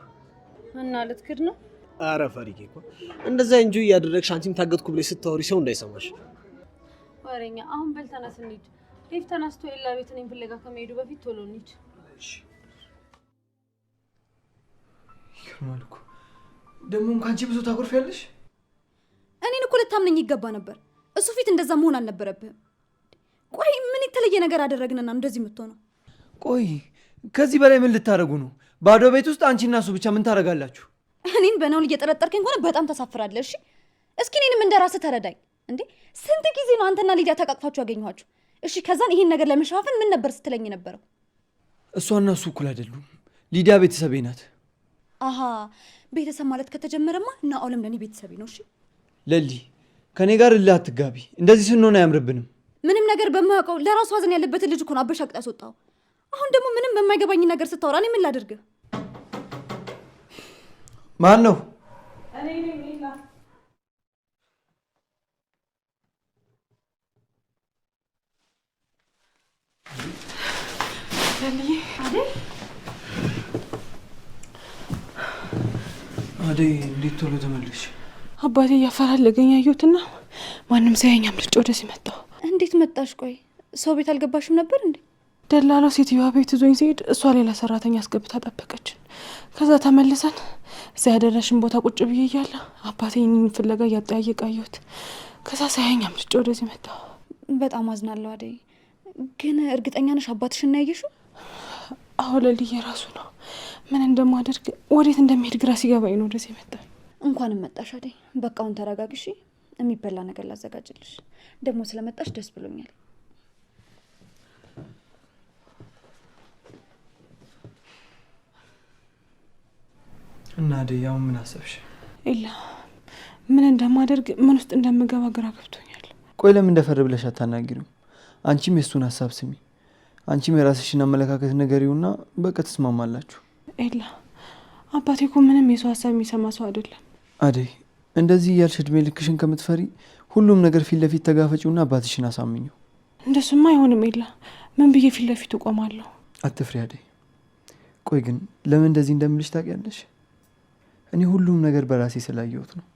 እና ልትክድ ነው? አረ ፈሪጌ እኮ እንደዛ እንጂ ያደረግሽ አንቺም ታገትኩ ብለሽ ስታወሪ ሰው እንዳይሰማሽ። ወሬኛ አሁን በል ተነስ እንሂድ። ዴቭ ተነስቶ ኤላ ቤት እኔን ፍለጋ ከመሄዱ በፊት ቶሎ እንሂድ። ይገርማል እኮ ደግሞ ከአንቺ ብዙ ታኮርፊያለሽ። እኔን እኮ ልታምነኝ ይገባ ነበር። እሱ ፊት እንደዛ መሆን አልነበረብህም። ቆይ ምን የተለየ ነገር አደረግንና እንደዚህ የምትሆነው? ቆይ ከዚህ በላይ ምን ልታደርጉ ነው? ባዶ ቤት ውስጥ አንቺና እሱ ብቻ ምን ታደርጋላችሁ? እኔን በነውል እየጠረጠርከኝ ከሆነ በጣም ተሳፍራለህ። እሺ እስኪ እኔንም እንደ ራስህ ተረዳኝ። እንዴ ስንት ጊዜ ነው አንተና ሊዲያ ተቃቅፋችሁ ያገኘኋችሁ? እሺ ከዛን ይሄን ነገር ለመሸፋፈን ምን ነበር ስትለኝ ነበረው? እሷና እሱ እኩል አይደሉም። ሊዲያ ቤተሰቤ ናት። አሃ ቤተሰብ ማለት ከተጀመረማ ናኦልም ለኔ ቤተሰቤ ነው። እሺ ለሊ ከኔ ጋር እልህ አትጋቢ። እንደዚህ ስንሆን አያምርብንም። ምንም ነገር በማያውቀው ለራሱ ሀዘን ያለበትን ልጅ እኮ ነው አበሻቅጣ ያስወጣው። አሁን ደግሞ ምንም በማይገባኝ ነገር ስታወራ እኔ ምን ላድርግ? ማን ነው? እኔ ነኝ ኤላ። አደይ እንዴት ቶሎ ተመለሽ? አባቴ እያፈላለገኝ ያየሁትና ማንም ሳያኝ አምልጬ ወደዚህ መጣሁ። እንዴት መጣሽ? ቆይ ሰው ቤት አልገባሽም ነበር እንዴ? ደላላው ሴትዮዋ ቤት ይዞኝ ሲሄድ እሷ ሌላ ሰራተኛ አስገብታ ጠበቀችን። ከዛ ተመልሰን እዛ ያደረሽን ቦታ ቁጭ ብዬ እያለ አባቴን ፍለጋ እያጠያየቀ አየሁት። ከዛ ሳያኝ አምልጬ ወደዚህ መጣሁ። በጣም አዝናለሁ አደይ። ግን እርግጠኛ ነሽ አባትሽን ያየሽው? አዎ ለልዬ ራሱ ነው። ምን እንደማደርግ ወዴት እንደሚሄድ ግራ ሲገባኝ ነው ወደዚህ መጣ። እንኳንም መጣሽ አደይ። በቃውን ተረጋግሺ። የሚበላ ነገር ላዘጋጅልሽ። ደግሞ ስለመጣሽ ደስ ብሎኛል። እና አደይ አሁን ምን አሰብሽ? ኤላ ምን እንደማደርግ ምን ውስጥ እንደምገባ ግራ ገብቶኛል። ቆይ ለምን እንደፈር ብለሽ አታናግሪው? አንቺም የሱን ሀሳብ ስሚ። አንቺም የራስሽን አመለካከት ንገሪውና በቃ ተስማማላችሁ። ኤላ አባቴ እኮ ምንም የሰው ሀሳብ የሚሰማ ሰው አይደለም። አደይ እንደዚህ እያልሽ እድሜ ልክሽን ከምትፈሪ ሁሉም ነገር ፊት ለፊት ተጋፈጪውና አባትሽን አሳምኙ። እንደሱማ አይሆንም ኤላ። ምን ብዬ ፊት ለፊት እቆማለሁ? አትፍሪ አደይ። ቆይ ግን ለምን እንደዚህ እንደምልሽ ታውቂያለሽ? እኔ ሁሉም ነገር በራሴ ስላየሁት ነው።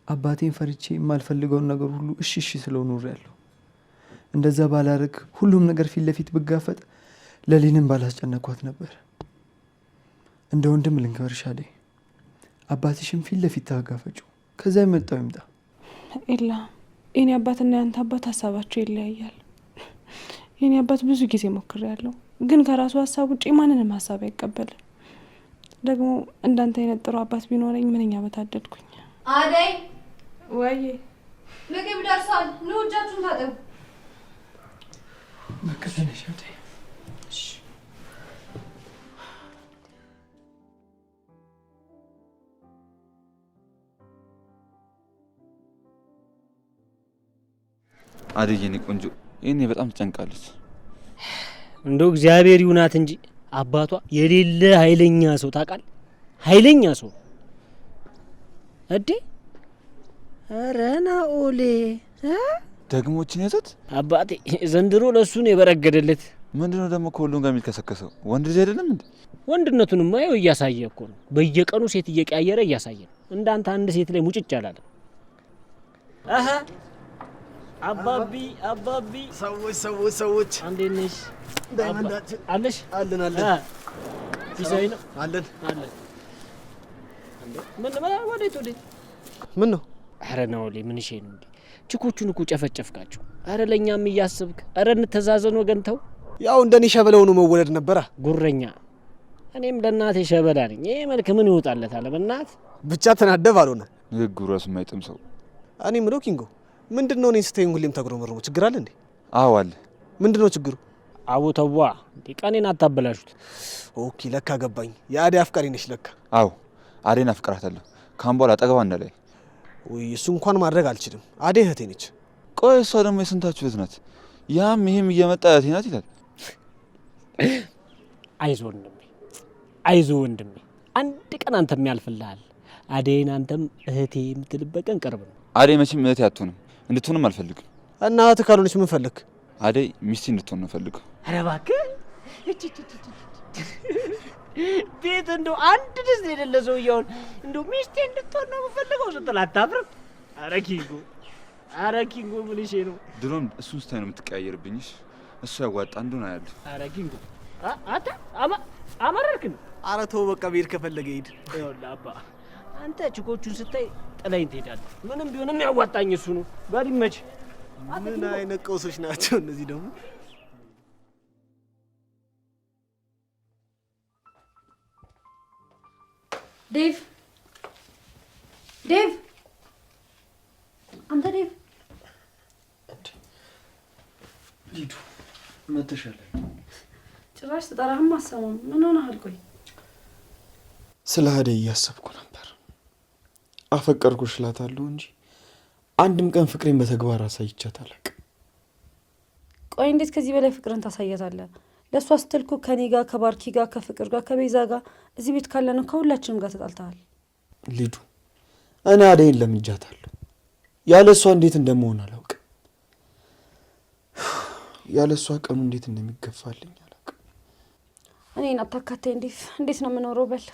አባቴን ፈርቼ የማልፈልገውን ነገር ሁሉ እሺ ስለው ኖሬያለሁ። እንደዛ ባላረግ ሁሉም ነገር ፊት ለፊት ብጋፈጥ ለሊንም ባላስጨነኳት ነበር። እንደ ወንድም ልንገርሽ አደይ፣ አባትሽም ፊት ለፊት ታጋፈጪው። ከዛ የመጣው ይምጣ። ኤላ የኔ አባትና ያንተ አባት ሀሳባቸው ይለያያል። የኔ አባት ብዙ ጊዜ ሞክሬያለሁ፣ ግን ከራሱ ሀሳብ ውጪ ማንንም ሀሳብ አይቀበልም። ደግሞ እንዳንተ አይነት ጥሩ አባት ቢኖረኝ ምንኛ በታደድኩኝ። አደይ ወይ ምግብ ደርሷል። ኑ እጃችሁን ታጠቡ። በቃ ተነሽ አደይ። አደይ የኔ ቆንጆ ይሄኔ በጣም ትጨንቃለች። እንደው እግዚአብሔር ይሁናት እንጂ አባቷ የሌለ ኃይለኛ ሰው ታውቃለህ? ኃይለኛ ሰው እዴ። ኧረ ናኦሌ ደግሞ እችን ያዘት አባቴ ዘንድሮ ለሱ ነው የበረገደለት። ምንድነው ደግሞ ከሁሉም ጋር የሚልከሰከሰው? ወንድ ልጅ አይደለም እንዴ? ወንድነቱንማ ይኸው እያሳየ እኮ ነው። በየቀኑ ሴት እየቀያየረ እያሳየ ነው። እንዳንተ አንድ ሴት ላይ ሙጭጭ አላለም። አሃ አባቢ ሰዎች እንዴት ነሽ? ዳይመንዳችን አለሽ? አለን ቢሳይ ነው አለን። ምን ወዴት? ምን ነው? ኧረ ናኦሌ ምን እሺ ነው እንዴ? ችኮቹን እኮ ጨፈጨፍካቸው። ኧረ ለኛም እያስብክ። ኧረ እንተዛዘን ወገን ተው። ያው እንደኔ ሸበለው ነው መወለድ ነበራ። ጉረኛ እኔም ለእናቴ ሸበላ ነኝ። ይሄ መልክ ምን ይወጣለታል? በእናት ብቻ ተናደብ አልሆነ ንግግሩ ራሱ የማይጥም ሰው። እኔ ምለው ኪንጎ ምንድነው እኔን ስትይኝ ሁሌም ተግሮመርሞ ችግር አለ እንዴ? አዎ አለ። ምንድነው ችግሩ? አቦተዋ እንዴ ቀኔን አታበላሹት። ኦኬ ለካ ገባኝ። የአደይ አፍቃሪ ነሽ ለካ። አዎ አደይን አፍቅራታለሁ። ካሁን በኋላ አጠገቧ እንዳላይ። ወይ እሱ እንኳን ማድረግ አልችልም። አደይ እህቴ ነች። ቆይ እሷ ደግሞ የስንታችሁ እህት ናት? ያም ይሄም እየመጣ እህቴ ናት ይላል። አይዞህ ወንድሜ አንድ ቀን አንተም ያልፍልሃል። አደይን አንተም እህቴ የምትልበት ቀን ቅርብ ነው። አደይ መቼም እህቴ አትሆንም፣ እንድትሆንም አልፈልግም። እና እህት ካልሆነች ምን ፈልግ? አደይ ሚስቴ እንድትሆን ነው ፈልገው። ኧረ እባክህ ቤት እንደው አንድ ድስት የሌለ ሰውዬውን እንደው ሚስቴ እንድትሆን ነው የምፈልገው ስትል አታፍርም? ኧረ ኪንጎ ምን እሺ ነው? ድሮም እሱን ስታይ ነው የምትቀያየርብኝሽ። እሱ ያዋጣ እንደሆነ አያለሁ። ኧረ ኪንጎ አታ አመረርክን። ኧረ ተው በቃ ብሄድ ከፈለገ ሂድ። ይኸውልህ አባ አንተ ችኮቹን ስታይ ጥላኝ ትሄዳለህ። ምንም ቢሆንም ያዋጣኝ እሱ ነው። በል ይመችህ። ምን አይነት ቀውሶች ናቸው እነዚህ ደግሞ? ዴቭ አንተ ዴቭ ሊዱ መተሻለ። ጭራሽ ስጠራህም አሰማም። ምን ሆነሃል? ቆይ ስለ አደይ እያሰብኩ ነበር። አፈቀርኩሽ እላታለሁ እንጂ አንድም ቀን ፍቅሬን በተግባር አሳይቻት አላውቅም። ቆይ እንዴት ከዚህ በላይ ፍቅርን ታሳያታለህ? ለእሷ ስትል እኮ ከኔ ጋር ከባርኪ ጋር ከፍቅር ጋር ከቤዛ ጋር እዚህ ቤት ካለ ነው ከሁላችንም ጋር ተጣልተሃል። ሊዱ እኔ አደይን ለምጃታለሁ። ያለ እሷ እንዴት እንደመሆን አላውቅም። ያለ እሷ ቀኑ እንዴት እንደሚገፋልኝ አላውቅም። እኔን አታካታይ። እንዴት ነው የምኖረው? በል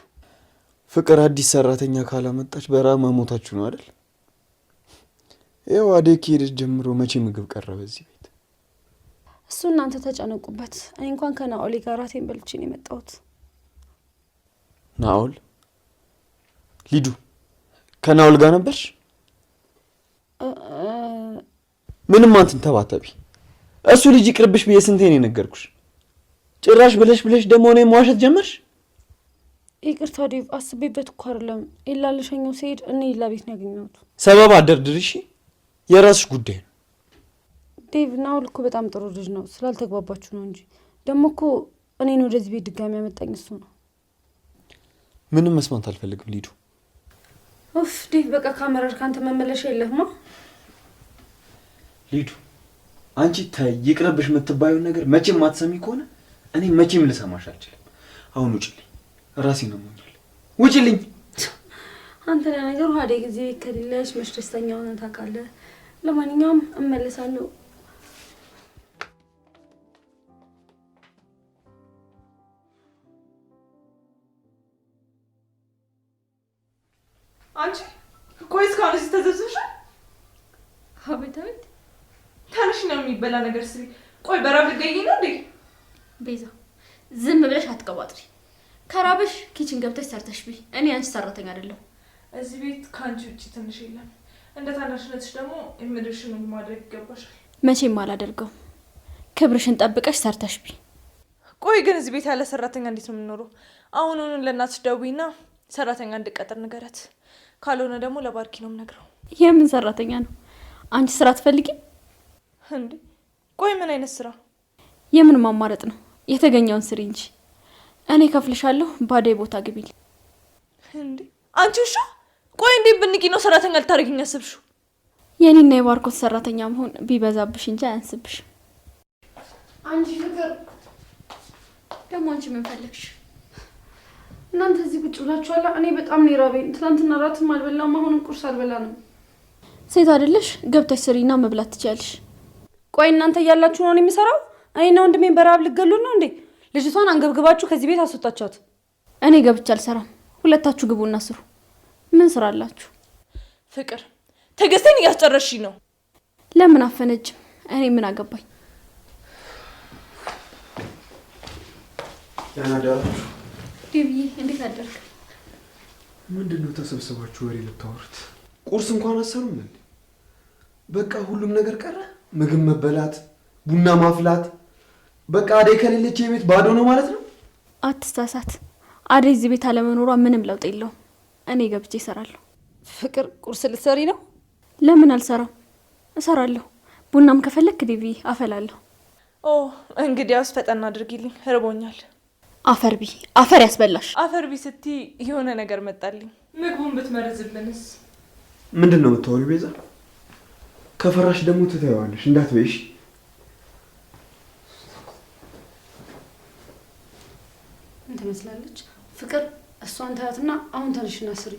ፍቅር አዲስ ሰራተኛ ካላመጣች በረሃብ መሞታችሁ ነው አይደል? ያው አደይ ከሄደች ጀምሮ መቼ ምግብ ቀረበ እዚህ ቤት? እሱ እናንተ ተጨነቁበት። እኔ እንኳን ከናኦሌ ጋር ራቴን በልቼ ነው የመጣሁት። ናኦል? ሊዱ ከናኦል ጋር ነበርሽ? ምንም አንተን ተባተቢ። እሱ ልጅ ይቅርብሽ ብዬ ስንቴ ነው የነገርኩሽ? ጭራሽ ብለሽ ደግሞ እኔ መዋሸት ጀመርሽ። ይቅርታ ዴቭ፣ አስቤበት እኮ አይደለም። ኢላ ልሸኘው ሲሄድ እኔ ኢላ ቤት ነው ያገኘሁት። ሰበብ አደርድር እሺ፣ የራስሽ ጉዳይ ነው። ዴቭ ናኦል እኮ በጣም ጥሩ ልጅ ነው፣ ስላልተግባባችሁ ነው እንጂ። ደግሞ እኮ እኔን ወደዚህ ቤት ድጋሚ ያመጣኝ እሱ ነው። ምንም መስማት አልፈልግም ሊዱ። ኡፍ ዴቭ፣ በቃ ካመረር ካንተ መመለሻ የለህማ። ሊዱ አንቺ ታይ ይቅርብሽ የምትባየውን ነገር መቼም ማትሰሚ ከሆነ እኔ መቼም ልሰማሽ አልችልም። አሁን ውጭልኝ፣ ራሴን አሞኛል። ውጭልኝ። አንተ ለነገሩ አደይ ጊዜ ከሌለሽ መች ደስተኛ ሆነን ታውቃለህ። ለማንኛውም እመለሳለሁ። አንቺ ቆይ እስካሁን እዚህ ተዘብዝብሻል? አቤት አቤት። ትንሽ ነው የሚበላ ነገር ስሪ። ቆይ በራብ ልትገኝ ነው እንዴ? ቤዛ ዝም ብለሽ አትቀባጥሪ። ከራበሽ ኪችን ገብተሽ ሰርተሽ ቢ። እኔ አንቺ ሰራተኛ አይደለሁ። እዚህ ቤት ከአንቺ ውጭ ትንሽ የለም። እንደ ታናሽነትሽ ደግሞ የምድርሽን ማድረግ ይገባሻል። መቼም አላደርገው። ክብርሽን ጠብቀሽ ሰርተሽ ቢ። ቆይ ግን እዚህ ቤት ያለ ሰራተኛ እንዴት ነው የምንኖረው? አሁኑኑ ለእናትሽ ደውይና ሰራተኛ እንድቀጥር ንገረት። ካልሆነ ደግሞ ለባርኪ ነው የምነግረው። የምን ሰራተኛ ነው? አንቺ ስራ አትፈልጊም እንዴ? ቆይ ምን አይነት ስራ? የምን ማማረጥ ነው? የተገኘውን ስሪ እንጂ። እኔ ከፍልሻለሁ፣ ባዳይ ቦታ ግቢል። እንዴ አንቺ ውሻ! ቆይ እንዴ ብንቂ ነው ሰራተኛ ልታደርጊኝ ያሰብሽው? የኔና የባርኮት ሰራተኛ መሆን ቢበዛብሽ እንጂ አያንስብሽ። አንቺ ፍቅር ደግሞ አንቺ ምን ፈልግሽ? እናንተ እዚህ ቁጭ ብላችኋላ። እኔ በጣም ነው የራበኝ። ትናንትና ራትም አልበላም፣ አሁንም ቁርስ አልበላንም። ሴት አይደለሽ? ገብተሽ ስሪና መብላት ትችያለሽ። ቆይ እናንተ እያላችሁ ነው የምሰራው? እኔና ወንድሜን በረሀብ ልገሉን ነው እንዴ? ልጅቷን አንገብግባችሁ ከዚህ ቤት አስወጣቻት። እኔ ገብቼ አልሰራም። ሁለታችሁ ግቡና ስሩ። ምን ስራ አላችሁ? ፍቅር ትዕግስትን እያስጨረሽኝ ነው። ለምን አፈነጅም? እኔ ምን አገባኝ? ያናዳራችሁ ዲቪ እንዴት አደርክ? ምንድነው ተሰብስባችሁ ወሬ ልታወሩት? ቁርስ እንኳን አሰሩም እንዴ? በቃ ሁሉም ነገር ቀረ። ምግብ መበላት፣ ቡና ማፍላት። በቃ አደይ ከሌለች የቤት ባዶ ነው ማለት ነው። አትሳሳት። አደይ እዚህ ቤት አለመኖሯ ምንም ለውጥ የለውም። እኔ ገብቼ እሰራለሁ። ፍቅር ቁርስ ልትሰሪ ነው? ለምን አልሰራም? እሰራለሁ። ቡናም ከፈለክ ዲቪ አፈላለሁ። ኦ እንግዲያውስ ፈጠና አድርጊልኝ፣ እርቦኛል። አፈርቢ አፈር ያስበላሽ። አፈርቢ ስትይ የሆነ ነገር መጣልኝ። ምግቡን ብትመርዝብንስ? ምንድን ነው የምታወሪው ቤዛ? ከፈራሽ ደግሞ ትተይዋለሽ፣ እንዳትበይሽ። ምን ትመስላለች ፍቅር? እሷን ታያትና አሁን ተነሽና ስሪ።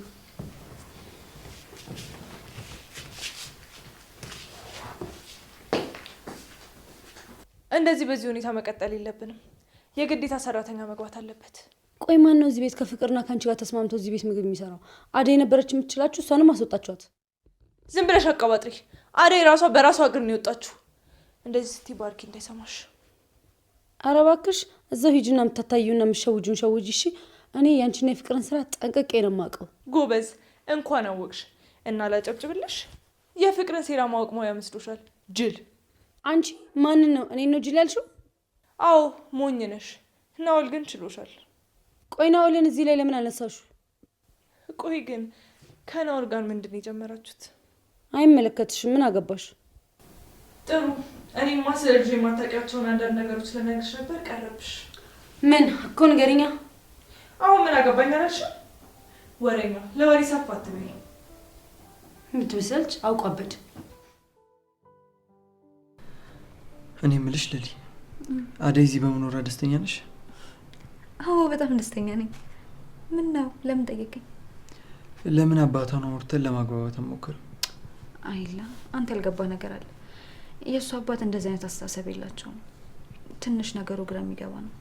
እንደዚህ በዚህ ሁኔታ መቀጠል የለብንም። የግዴታ ሰራተኛ መግባት አለበት። ቆይ ማን ነው እዚህ ቤት ከፍቅርና ከአንቺ ጋር ተስማምቶ እዚህ ቤት ምግብ የሚሰራው? አደይ ነበረች የምትችላችሁ፣ እሷንም አስወጣችኋት። ዝም ብለሽ አቀባጥሪ። አደይ ራሷ በራሷ እግር ነው የወጣችሁ። እንደዚህ ስትይ ባርኪ እንዳይሰማሽ። ኧረ እባክሽ እዛው ሂጂና የምታታዩና የምትሸውጁን ሸውጂ። እሺ እኔ ያንቺና የፍቅርን ስራ ጠንቅቄ ነው የማውቀው። ጎበዝ፣ እንኳን አወቅሽ እና ላጨብጭብልሽ። የፍቅርን ሴራ ማወቅ ሙያ መስሎሻል? ጅል። አንቺ ማንን ነው? እኔ ነው ጅል ያልሽው? አዎ ሞኝ ነሽ። ናኦል ግን ችሎሻል። ቆይ ናኦልን እዚህ ላይ ለምን አነሳሹ? ቆይ ግን ከናኦል ጋር ምንድን ነው የጀመራችሁት? አይመለከትሽም። ምን አገባሽ? ጥሩ። እኔማ ስለ ልጅ የማታውቂያቸውን አንዳንድ ነገሮች ልነግርሽ ነበር፣ ቀረብሽ። ምን እኮ ንገሪኛ። አሁን ምን አገባኝ አላልሽ? ወሬኛ። ለወሬ ሰፋ አትበይ። የምትመስልች አውቋበድ። እኔ የምልሽ ለሊ፣ አደይ እዚህ በመኖሯ ደስተኛ ነሽ? አዎ በጣም ደስተኛ ነኝ። ምን ነው ለምን ጠየቀኝ? ለምን አባቷን አውርተን ለማግባባት ሞክር? አይላ አንተ ያልገባ ነገር አለ። የእሱ አባት እንደዚህ አይነት አስተሳሰብ የላቸውም። ትንሽ ነገሩ ግራ የሚገባ ነው።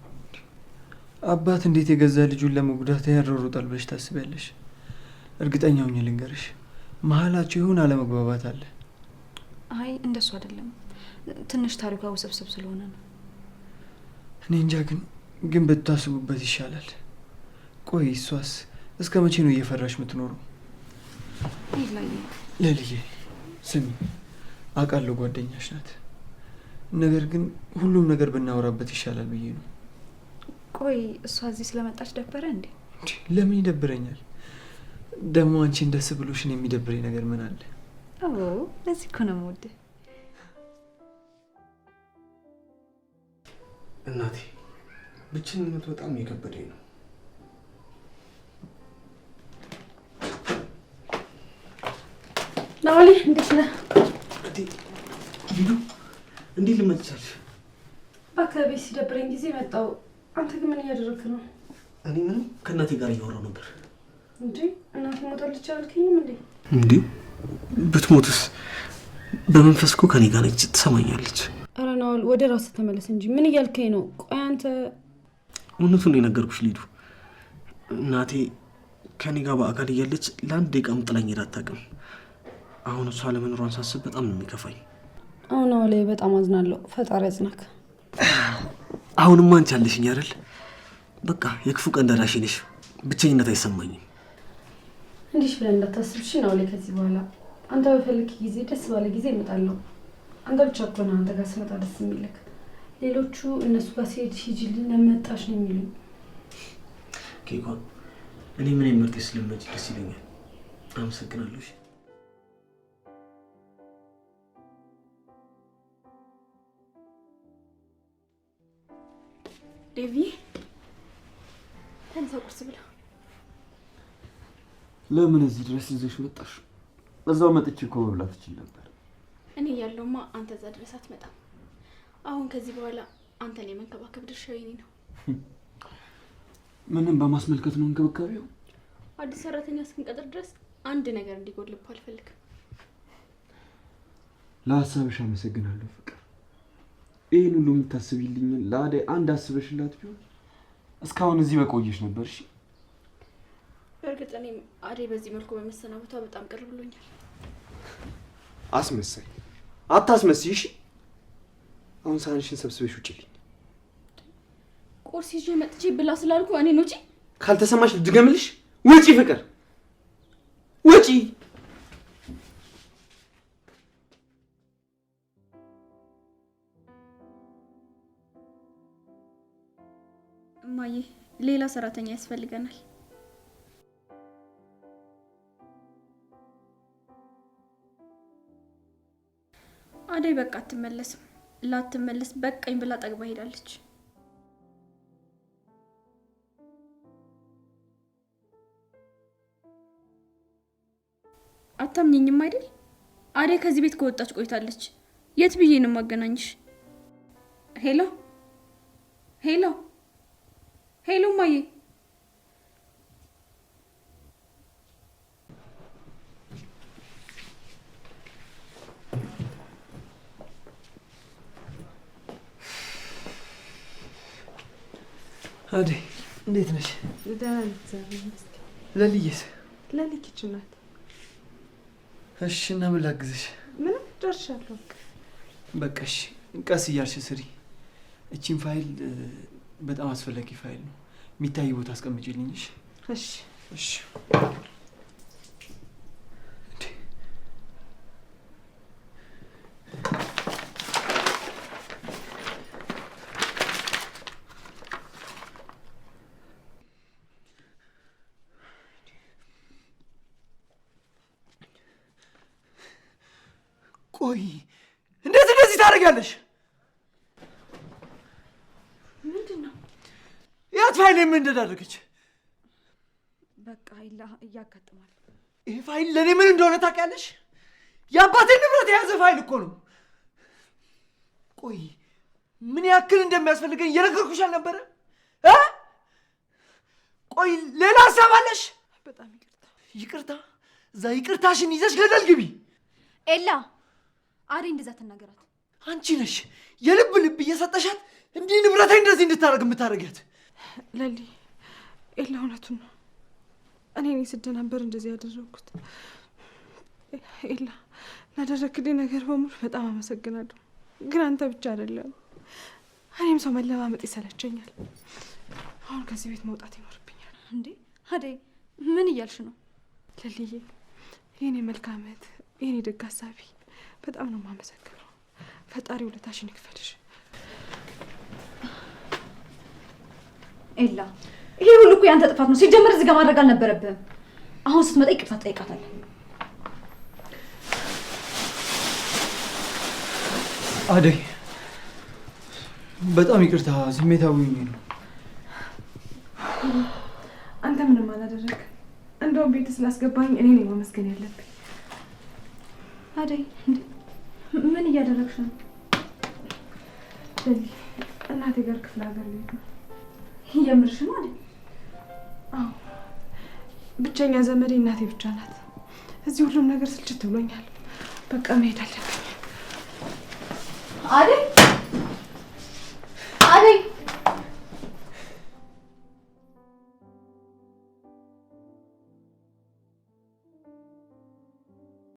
አባት እንዴት የገዛ ልጁን ለመጉዳት ያሯሩጣል ብለሽ ታስቢያለሽ? እርግጠኛ ሆኜ ልንገርሽ፣ መሀላቸው ይሁን አለመግባባት አለ። አይ እንደሱ አይደለም። ትንሽ ታሪኳ ውስብስብ ስለሆነ ነው። እኔ እንጃ ግን ብታስቡበት ይሻላል። ቆይ እሷስ እስከ መቼ ነው እየፈራሽ የምትኖረው? ለልዬ ስሚ፣ አውቃለሁ ጓደኛሽ ናት። ነገር ግን ሁሉም ነገር ብናወራበት ይሻላል ብዬ ነው። ቆይ እሷ እዚህ ስለመጣች ደበረ እንዴ? ለምን ይደብረኛል? ደግሞ አንቺን ደስ ብሎሽን የሚደብረኝ ነገር ምን አለ? ለዚህ እኮ ነው የምወድህ። እናቴ ብቸኝነቱ በጣም እየከበደኝ ነው። ናኦል እንዴት ነህ? ሊዱ እንዴት ልመጥቻለሽ? በአካባቢ ሲደብረኝ ጊዜ መጣው። አንተ ግን ምን እያደረግክ ነው? እኔ ምንም ከእናቴ ጋር እያወራሁ ነበር። እንዴ እናቴ ሞታለች አልከኝም እንዴ? እንዴ ብትሞትስ? በመንፈስ እኮ ከኔ ጋር ነች፣ ትሰማኛለች። ኧረ ናኦል ወደ ራስህ ተመለስ እንጂ ምን እያልከኝ ነው? ቆይ አንተ እውነቱን ነው የነገርኩሽ ሊዱ። እናቴ ከኔ ጋር በአካል እያለች ለአንድ ደቂቃም ጥላኝ ሄዳ አታውቅም። አሁን እሷ ለመኖሯን ሳስብ በጣም ነው የሚከፋኝ። አሁን ናኦል በጣም አዝናለሁ። ፈጣሪ ያጽናክ። አሁንማ አንቺ አለሽኝ አይደል? በቃ የክፉ ቀን ደራሽ ነሽ። ብቸኝነት አይሰማኝም። እንዲሽ ብለን እንዳታስብሽ ናኦል። ከዚህ በኋላ አንተ በፈልክ ጊዜ፣ ደስ ባለ ጊዜ እመጣለሁ። አንተ ብቻ እኮ ነህ አንተ ጋር ስመጣ ደስ የሚልክ። ሌሎቹ እነሱ ጋር ሲሄድ ሂጂልን ለመጣሽ ነው የሚሉኝ። ኬኳን እኔ ምን ምርጥ ስለምመጪ ደስ ይለኛል። አመሰግናለሁ። ዴቪ ተነሳ ቁርስ ብላ። ለምን እዚህ ድረስ ይዘሽ መጣሽ? እዛው መጥቼ እኮ መብላት እችል ነበር። እኔ ያለውማ አንተ እዛ ድረስ አትመጣም። አሁን ከዚህ በኋላ አንተን የመንከባከብ ድርሻው የኔ ነው። ምንም በማስመልከት ነው እንክብካቤው? አዲስ ሰራተኛ እስክንቀጥር ድረስ አንድ ነገር እንዲጎልብህ አልፈልግም። ለሀሳብሽ አመሰግናለሁ ፍቅር። ይህን ሁሉ የምታስቢልኝ ለአደይ አንድ አስበሽላት ቢሆን እስካሁን እዚህ በቆየሽ ነበር። እሺ በእርግጥ እኔም አደይ በዚህ መልኩ በመሰናበቷ በጣም ቅር ብሎኛል። አስመሳይ አታስመስይ። እሺ አሁን ሳህንሽን ሰብስበሽ ውጪልኝ። ቁርስ ይዤ መጥቼ ብላ ስላልኩ እኔን ውጪ? ካልተሰማሽ ልድገምልሽ። ውጪ ፍቅር ውጪ። እማዬ ሌላ ሰራተኛ ያስፈልገናል። አደይ በቃ አትመለስም። ላትመለስ በቃኝ ብላ ጠግባ ሄዳለች። አታምኚኝም አይደል? አደይ ከዚህ ቤት ከወጣች ቆይታለች። የት ብዬ ነው ማገናኝሽ? ሄሎ ሄሎ ሄሎ ማዬ አደይ እንዴት ነሽ? ደህና ነኝ እግዚአብሔር ይመስገን። ለልዬስ? ለሊ ኪችን ናት። እሺ እና ምን ላግዝሽ? ምንም ደርሻለሁ። በቃ እሺ ቀስ እያልሽ ስሪ። እቺን ፋይል በጣም አስፈላጊ ፋይል ነው። የሚታይ ቦታ አስቀምጪልኝ። እሺ እሺ። ቆይ እንዴት እንደዚህ ታደርጊያለሽ? ምንድን ነው? ያት ፋይል ምን እንደዳረገች? በቃ እያጋጥማል። ይሄ ፋይል ለእኔ ምን እንደሆነ ታውቂያለሽ? የአባቴን ንብረት የያዘ ፋይል እኮ ነው። ቆይ ምን ያክል እንደሚያስፈልገኝ እየነገርኩሽ አልነበረ? ቆይ ሌላ ሀሳብ አለሽ? በጣም ይቅርታ። ይቅርታ? እዛ ይቅርታሽን ይዘሽ ገደል ግቢ። ኤላ አደይ እንደዛ ተናገራት። አንቺ ነሽ የልብ ልብ እየሰጠሻት እንዲህ ንብረቴ እንደዚህ እንድታደርግ የምታደርጊያት። ለሊ ኤላ እውነቱን ነው። እኔ ስደናበር እንደዚህ ያደረኩት። ኤላ ላደረክልኝ ነገር በሙሉ በጣም አመሰግናለሁ። ግን አንተ ብቻ አይደለም፣ እኔም ሰው መለማመጥ ይሰለቸኛል። አሁን ከዚህ ቤት መውጣት ይኖርብኛል። እንዴ አደይ ምን እያልሽ ነው? ለልዬ የኔ መልካም እህት፣ የኔ ደግ አሳቢ በጣም ነው የማመሰግነው። ፈጣሪ ውለታሽን ይክፈልሽ። ኤላ ይሄ ሁሉ እኮ ያንተ ጥፋት ነው። ሲጀመር እዚህ ጋር ማድረግ አልነበረብህም። አሁን ስትመጣ ይቅርታ ትጠይቃታለህ። አደይ በጣም ይቅርታ፣ ስሜታዊ ነው። አንተ ምንም አላደረግ። እንደውም ቤት ስላስገባኝ እኔ ነኝ ማመስገን ያለብኝ። አደይ ምን እያደረግሽ ነው? እናቴ ጋር ክፍለ ሀገር ልሄድ ነው። የምርሽ ነው አይደል? አዎ፣ ብቸኛ ዘመዴ እናቴ ብቻ ናት። እዚህ ሁሉም ነገር ስልችት ብሎኛል። በቃ መሄድ አለብኝ። አደይ አደይ